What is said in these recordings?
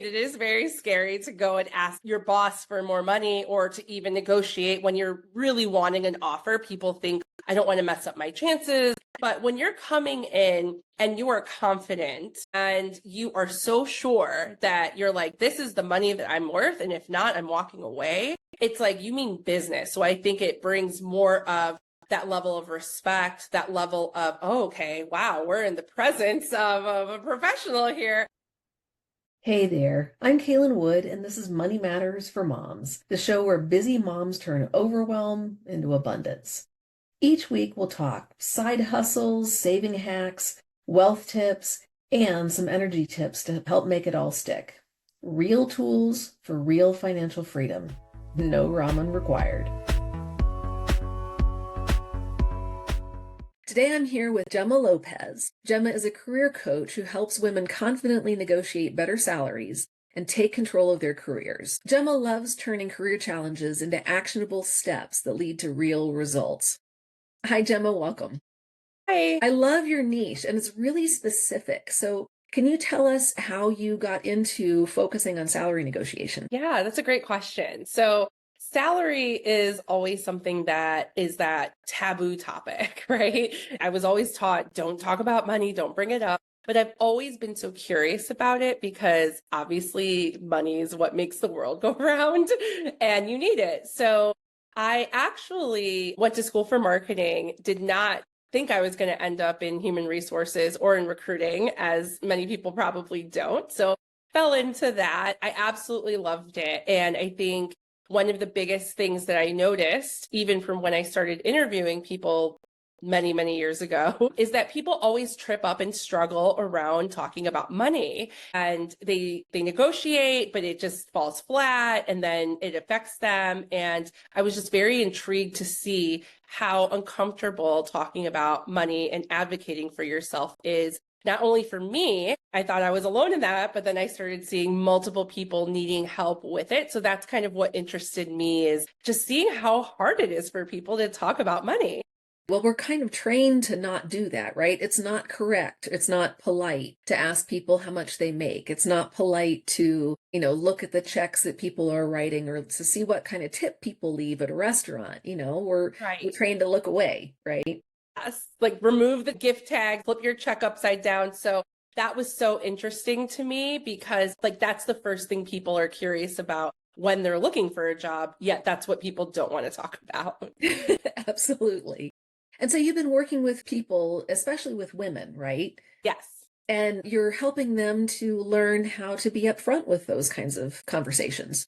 It is very scary to go and ask your boss for more money or to even negotiate when you're really wanting an offer. People think, I don't want to mess up my chances. But when you're coming in and you are confident and you are so sure that you're like, this is the money that I'm worth, and if not, I'm walking away, it's like, you mean business. So I think it brings more of that level of respect, that level of, oh, okay, wow, we're in the presence of a professional here. Hey there, I'm Kaylin Wood, and this is Money Matters for Moms, the show where busy moms turn overwhelm into abundance. Each week we'll talk side hustles, saving hacks, wealth tips, and some energy tips to help make it all stick. Real tools for real financial freedom. No ramen required. Today I'm here with Gemma Lopez. Gemma is a career coach who helps women confidently negotiate better salaries and take control of their careers. Gemma loves turning career challenges into actionable steps that lead to real results. Hi, Gemma, welcome. Hi. I love your niche, and it's really specific. So can you tell us how you got into focusing on salary negotiation? Yeah, that's a great question. So salary is always something that is that taboo topic, right? I was always taught, don't talk about money, don't bring it up. But I've always been so curious about it because obviously money is what makes the world go round and you need it. So I actually went to school for marketing, did not think I was going to end up in human resources or in recruiting, as many people probably don't. So fell into that. I absolutely loved it. And I think one of the biggest things that I noticed, even from when I started interviewing people many, many years ago, is that people always trip up and struggle around talking about money. And they negotiate, but it just falls flat and then it affects them. And I was just very intrigued to see how uncomfortable talking about money and advocating for yourself is. Not only for me, I thought I was alone in that, but then I started seeing multiple people needing help with it. So that's kind of what interested me, is just seeing how hard it is for people to talk about money. Well, we're kind of trained to not do that, right? It's not correct. It's not polite to ask people how much they make. It's not polite to, look at the checks that people are writing or to see what kind of tip people leave at a restaurant. We're Right. trained to look away, right? Yes, like remove the gift tag, flip your check upside down. So that was so interesting to me because that's the first thing people are curious about when they're looking for a job, yet that's what people don't want to talk about. Absolutely. And so you've been working with people, especially with women, right? Yes. And you're helping them to learn how to be upfront with those kinds of conversations.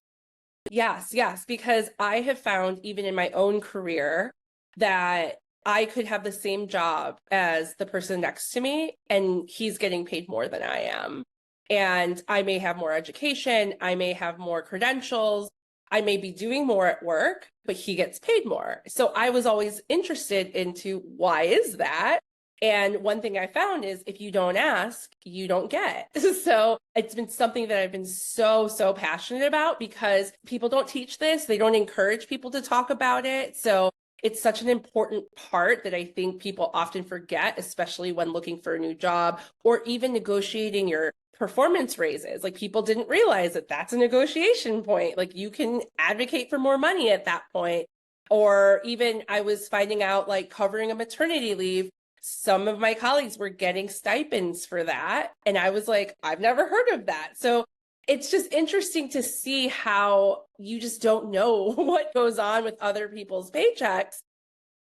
Yes, because I have found even in my own career that I could have the same job as the person next to me and he's getting paid more than I am. And I may have more education, I may have more credentials, I may be doing more at work, but he gets paid more. So I was always interested into why is that? And one thing I found is if you don't ask, you don't get. So it's been something that I've been so passionate about because people don't teach this. They don't encourage people to talk about it. So it's such an important part that I think people often forget, especially when looking for a new job or even negotiating your performance raises. Like people didn't realize that that's a negotiation point. Like you can advocate for more money at that point. Or even I was finding out like covering a maternity leave, some of my colleagues were getting stipends for that. And I was like, I've never heard of that. So it's just interesting to see how you just don't know what goes on with other people's paychecks,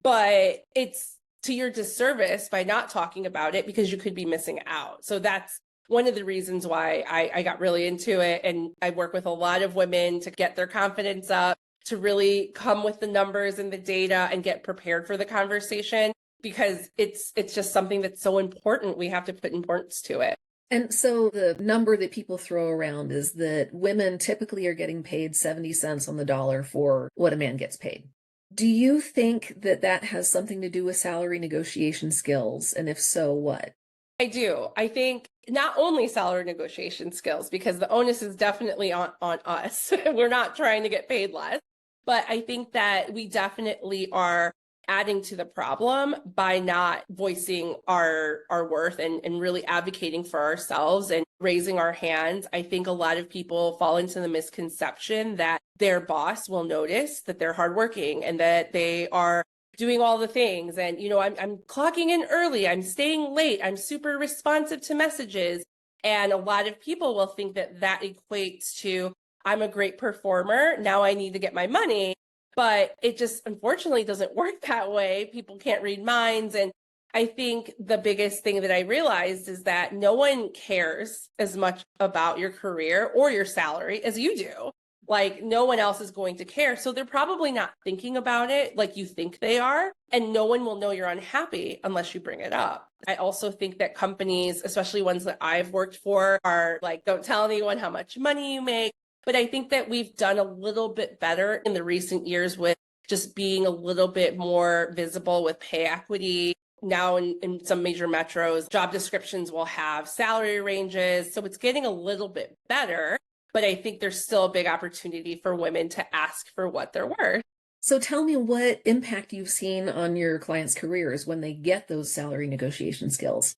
but it's to your disservice by not talking about it because you could be missing out. So that's one of the reasons why I got really into it. And I work with a lot of women to get their confidence up, to really come with the numbers and the data and get prepared for the conversation, because it's just something that's so important. We have to put importance to it. And so the number that people throw around is that women typically are getting paid 70 cents on the dollar for what a man gets paid. Do you think that that has something to do with salary negotiation skills? And if so, what? I do. I think not only salary negotiation skills, because the onus is definitely on us. We're not trying to get paid less, but I think that we definitely are adding to the problem by not voicing our worth and really advocating for ourselves and raising our hands. I think a lot of people fall into the misconception that their boss will notice that they're hardworking and that they are doing all the things. And, I'm clocking in early, I'm staying late, I'm super responsive to messages. And a lot of people will think that that equates to, I'm a great performer, now I need to get my money. But it just unfortunately doesn't work that way. People can't read minds. And I think the biggest thing that I realized is that no one cares as much about your career or your salary as you do. Like, no one else is going to care. So they're probably not thinking about it like you think they are. And no one will know you're unhappy unless you bring it up. I also think that companies, especially ones that I've worked for, are like, don't tell anyone how much money you make. But I think that we've done a little bit better in the recent years with just being a little bit more visible with pay equity. Now in some major metros, job descriptions will have salary ranges. So it's getting a little bit better. But I think there's still a big opportunity for women to ask for what they're worth. So tell me what impact you've seen on your clients' careers when they get those salary negotiation skills.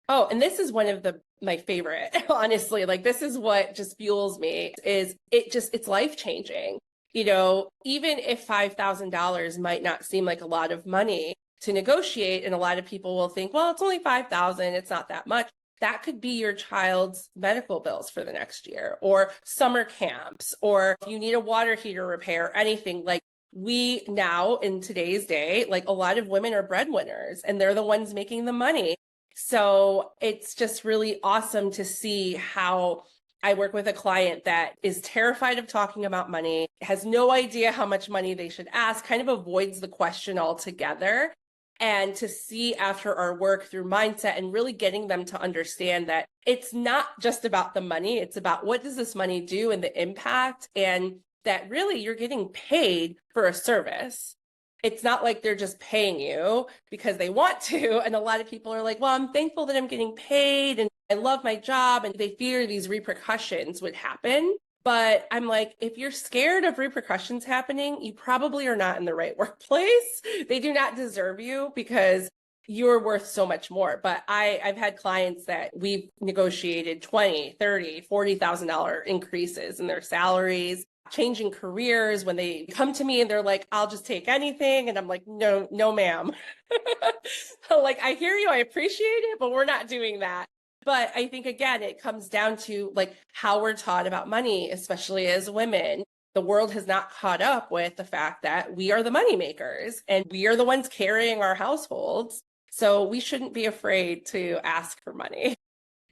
Oh, and this is one of my favorite, honestly. Like, this is what just fuels me, is it's life-changing. Even if $5,000 might not seem like a lot of money to negotiate, and a lot of people will think, well, it's only $5,000, it's not that much. That could be your child's medical bills for the next year, or summer camps, or if you need a water heater repair, anything. Like, we now, in today's day, like, a lot of women are breadwinners and they're the ones making the money. So it's just really awesome to see how I work with a client that is terrified of talking about money, has no idea how much money they should ask, kind of avoids the question altogether. And to see after our work through mindset and really getting them to understand that it's not just about the money, it's about what does this money do and the impact, and that really you're getting paid for a service. It's not like they're just paying you because they want to. And a lot of people are like, well, I'm thankful that I'm getting paid and I love my job. And they fear these repercussions would happen. But I'm like, if you're scared of repercussions happening, you probably are not in the right workplace. They do not deserve you because you're worth so much more. But I've had clients that we've negotiated $20,000, $30,000, $40,000 increases in their salaries, changing careers when they come to me and they're like, I'll just take anything. And I'm like, no, ma'am. Like, I hear you, I appreciate it, but we're not doing that. But I think, again, it comes down to like how we're taught about money, especially as women. The world has not caught up with the fact that we are the money makers and we are the ones carrying our households. So we shouldn't be afraid to ask for money.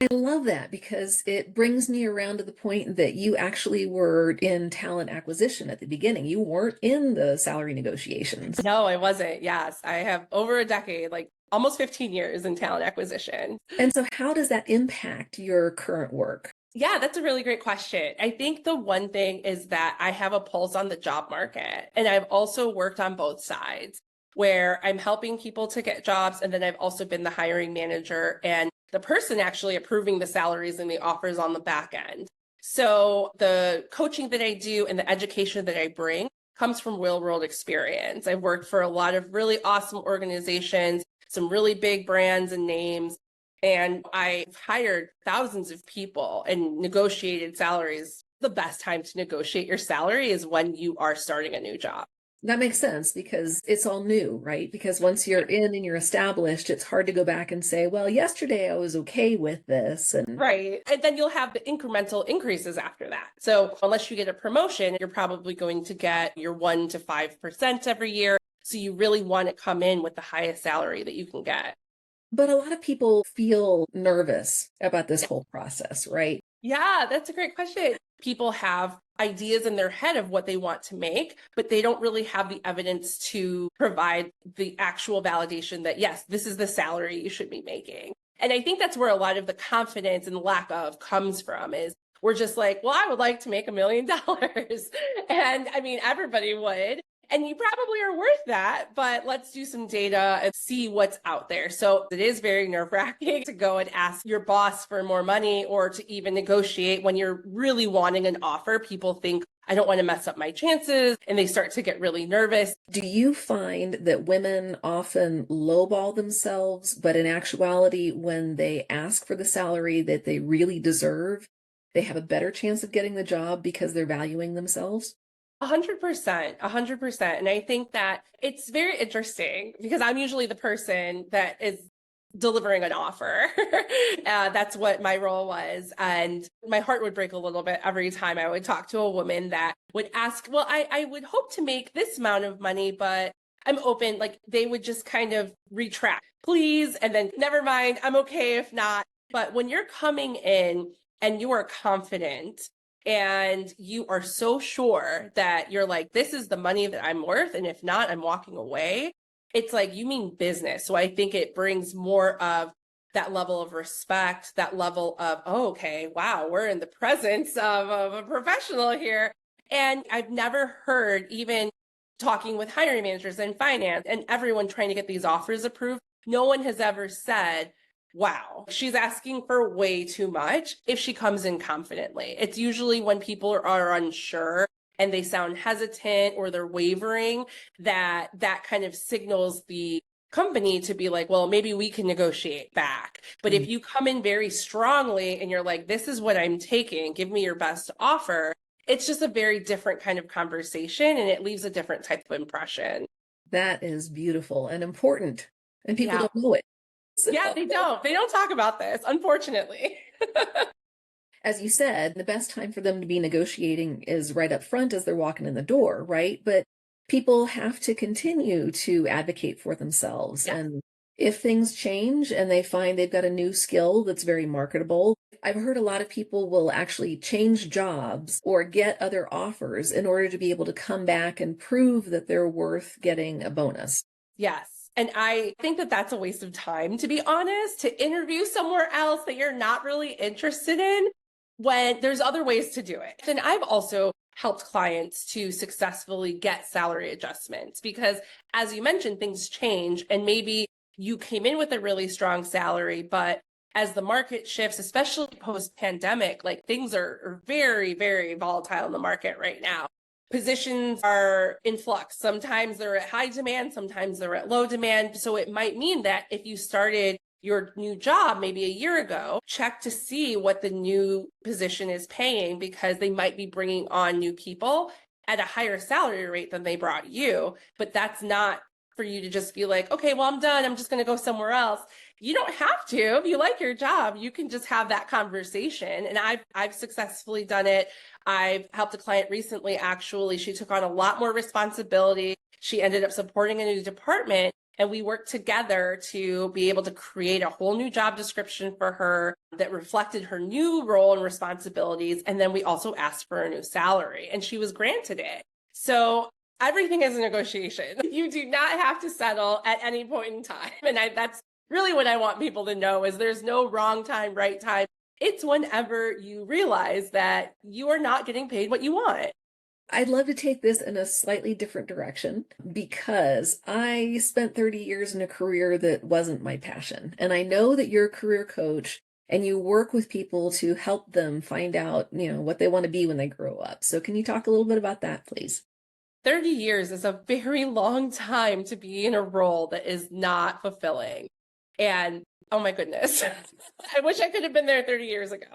I love that because it brings me around to the point that you actually were in talent acquisition at the beginning. You weren't in the salary negotiations. No, I wasn't. Yes, I have over a decade, like almost 15 years in talent acquisition. And so how does that impact your current work? Yeah, that's a really great question. I think the one thing is that I have a pulse on the job market, and I've also worked on both sides where I'm helping people to get jobs. And then I've also been the hiring manager and the person actually approving the salaries and the offers on the back end. So the coaching that I do and the education that I bring comes from real world experience. I've worked for a lot of really awesome organizations, some really big brands and names, and I've hired thousands of people and negotiated salaries. The best time to negotiate your salary is when you are starting a new job. That makes sense because it's all new, right? Because once you're in and you're established, it's hard to go back and say, well, yesterday I was okay with this. And right. And then you'll have the incremental increases after that. So unless you get a promotion, you're probably going to get your 1% to 5% every year. So you really want to come in with the highest salary that you can get. But a lot of people feel nervous about this whole process, right? Yeah, that's a great question. People have ideas in their head of what they want to make, but they don't really have the evidence to provide the actual validation that, yes, this is the salary you should be making. And I think that's where a lot of the confidence and lack of comes from is we're just like, well, I would like to make $1 million. And I mean, everybody would. And you probably are worth that, but let's do some data and see what's out there. So it is very nerve-wracking to go and ask your boss for more money or to even negotiate when you're really wanting an offer. People think, I don't want to mess up my chances, and they start to get really nervous. Do you find that women often lowball themselves, but in actuality, when they ask for the salary that they really deserve, they have a better chance of getting the job because they're valuing themselves? 100%, 100%. And I think that it's very interesting because I'm usually the person that is delivering an offer. That's what my role was. And my heart would break a little bit every time I would talk to a woman that would ask, well, I would hope to make this amount of money, but I'm open. Like they would just kind of retract, please. And then never mind, I'm okay if not. But when you're coming in and you are confident and you are so sure that you're like, this is the money that I'm worth, and if not, I'm walking away. It's like, you mean business. So I think it brings more of that level of respect, that level of, oh, okay, wow, we're in the presence of a professional here. And I've never heard, even talking with hiring managers and finance and everyone trying to get these offers approved, no one has ever said, wow, she's asking for way too much if she comes in confidently. It's usually when people are unsure and they sound hesitant or they're wavering, that kind of signals the company to be like, well, maybe we can negotiate back. But if you come in very strongly and you're like, this is what I'm taking, give me your best offer, it's just a very different kind of conversation and it leaves a different type of impression. That is beautiful and important, and people Yeah. don't know it. So, Yeah, they don't. They don't talk about this, unfortunately. as you said, the best time for them to be negotiating is right up front as they're walking in the door, right? But people have to continue to advocate for themselves. Yeah. And if things change and they find they've got a new skill that's very marketable, I've heard a lot of people will actually change jobs or get other offers in order to be able to come back and prove that they're worth getting a bonus. Yes. And I think that that's a waste of time, to be honest, to interview somewhere else that you're not really interested in when there's other ways to do it. And I've also helped clients to successfully get salary adjustments because, as you mentioned, things change and maybe you came in with a really strong salary, but as the market shifts, especially post pandemic, like things are very, very volatile in the market right now. Positions are in flux. Sometimes they're at high demand, sometimes they're at low demand. So it might mean that if you started your new job maybe a year ago, check to see what the new position is paying because they might be bringing on new people at a higher salary rate than they brought you. But that's not for you to just be like, okay, well, I'm done. I'm just going to go somewhere else. You don't have to. If you like your job, you can just have that conversation. And I've successfully done it. I've helped a client recently, actually. She took on a lot more responsibility. She ended up supporting a new department, and we worked together to be able to create a whole new job description for her that reflected her new role and responsibilities. And then we also asked for a new salary, and she was granted it. So everything is a negotiation. You do not have to settle at any point in time. And that's really what I want people to know is there's no wrong time, right time. It's whenever you realize that you are not getting paid what you want. I'd love to take this in a slightly different direction because I spent 30 years in a career that wasn't my passion. And I know that you're a career coach and you work with people to help them find out, what they want to be when they grow up. So can you talk a little bit about that, please? 30 years is a very long time to be in a role that is not fulfilling. And oh my goodness, I wish I could have been there 30 years ago.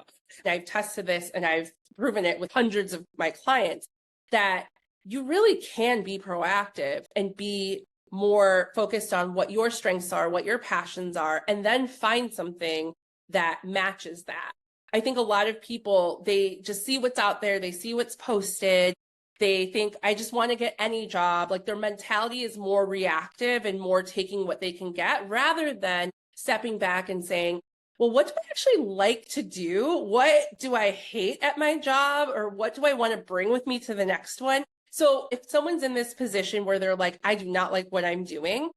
I've tested this and I've proven it with hundreds of my clients that you really can be proactive and be more focused on what your strengths are, what your passions are, and then find something that matches that. I think a lot of people, they just see what's out there, they see what's posted, they think, I just want to get any job. Like their mentality is more reactive and more taking what they can get rather than stepping back and saying, well, what do I actually like to do? What do I hate at my job? Or what do I want to bring with me to the next one? So if someone's in this position where they're like, I do not like what I'm doing,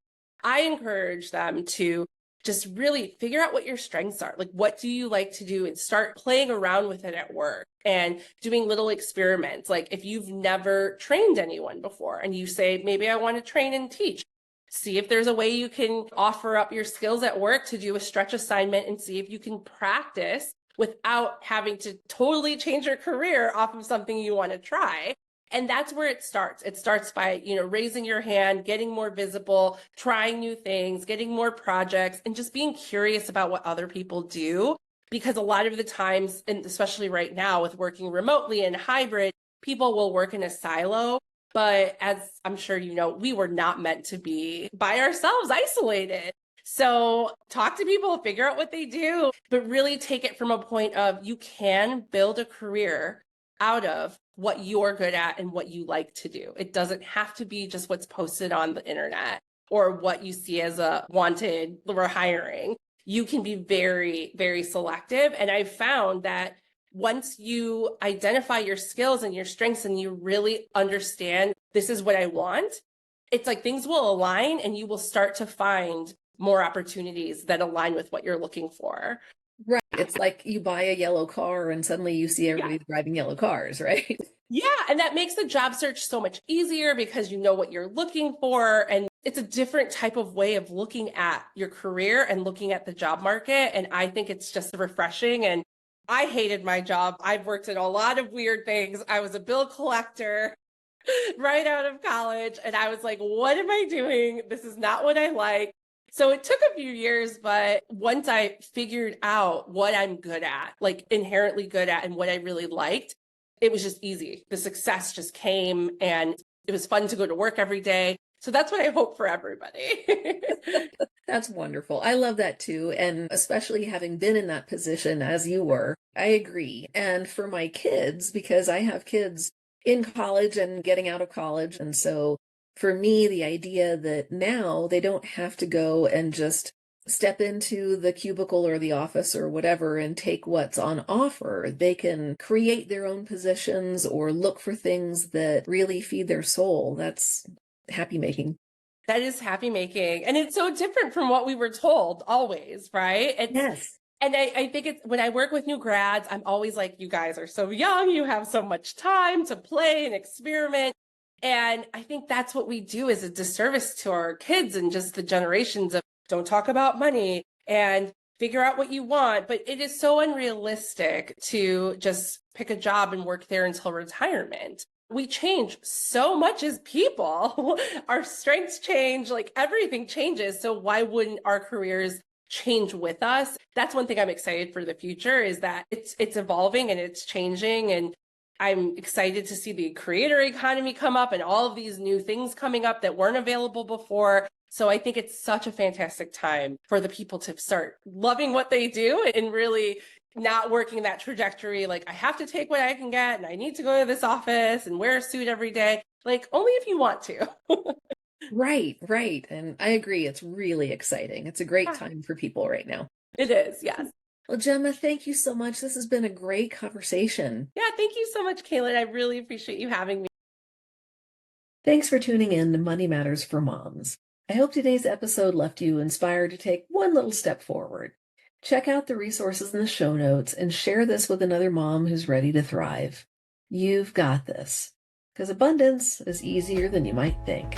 I encourage them to just really figure out what your strengths are. Like, what do you like to do, and start playing around with it at work and doing little experiments. Like, if you've never trained anyone before and you say, maybe I want to train and teach, see if there's a way you can offer up your skills at work to do a stretch assignment and see if you can practice without having to totally change your career off of something you want to try. And that's where it starts. It starts by, raising your hand, getting more visible, trying new things, getting more projects, and just being curious about what other people do. Because a lot of the times, and especially right now with working remotely and hybrid, people will work in a silo. But as I'm sure you know, we were not meant to be by ourselves, isolated. So talk to people, figure out what they do, but really take it from a point of, you can build a career out of what you're good at and what you like to do. It doesn't have to be just what's posted on the internet or what you see as a wanted or hiring. You can be very, very selective. And I've found that once you identify your skills and your strengths and you really understand, this is what I want, it's like things will align and you will start to find more opportunities that align with what you're looking for. Right. It's like you buy a yellow car and suddenly you see everybody driving yellow cars, right? Yeah. And that makes the job search so much easier because you know what you're looking for. And it's a different type of way of looking at your career and looking at the job market. And I think it's just refreshing. And I hated my job. I've worked in a lot of weird things. I was a bill collector right out of college. And I was like, what am I doing? This is not what I like. So it took a few years, but once I figured out what I'm good at, like inherently good at, and what I really liked, it was just easy. The success just came, and it was fun to go to work every day. So that's what I hope for everybody. That's wonderful. I love that too. And especially having been in that position as you were, I agree. And for my kids, because I have kids in college and getting out of college. And so for me, the idea that now they don't have to go and just step into the cubicle or the office or whatever and take what's on offer. They can create their own positions or look for things that really feed their soul. That's happy making. That is happy making. And it's so different from what we were told always, right? Yes. And I think it's, when I work with new grads, I'm always like, you guys are so young, you have so much time to play and experiment. And I think that's what we do, is a disservice to our kids and just the generations of, don't talk about money and figure out what you want. But it is so unrealistic to just pick a job and work there until retirement. We change so much as people. Our strengths change, like everything changes. So why wouldn't our careers change with us? That's one thing I'm excited for the future, is that it's evolving and it's changing. And I'm excited to see the creator economy come up and all of these new things coming up that weren't available before. So I think it's such a fantastic time for the people to start loving what they do and really not working that trajectory. Like, I have to take what I can get and I need to go to this office and wear a suit every day. Like, only if you want to. Right, right. And I agree. It's really exciting. It's a great time for people right now. It is, yes. Well, Gemma, thank you so much. This has been a great conversation. Yeah, thank you so much, Kaylin. I really appreciate you having me. Thanks for tuning in to Money Matters for Moms. I hope today's episode left you inspired to take one little step forward. Check out the resources in the show notes and share this with another mom who's ready to thrive. You've got this, because abundance is easier than you might think.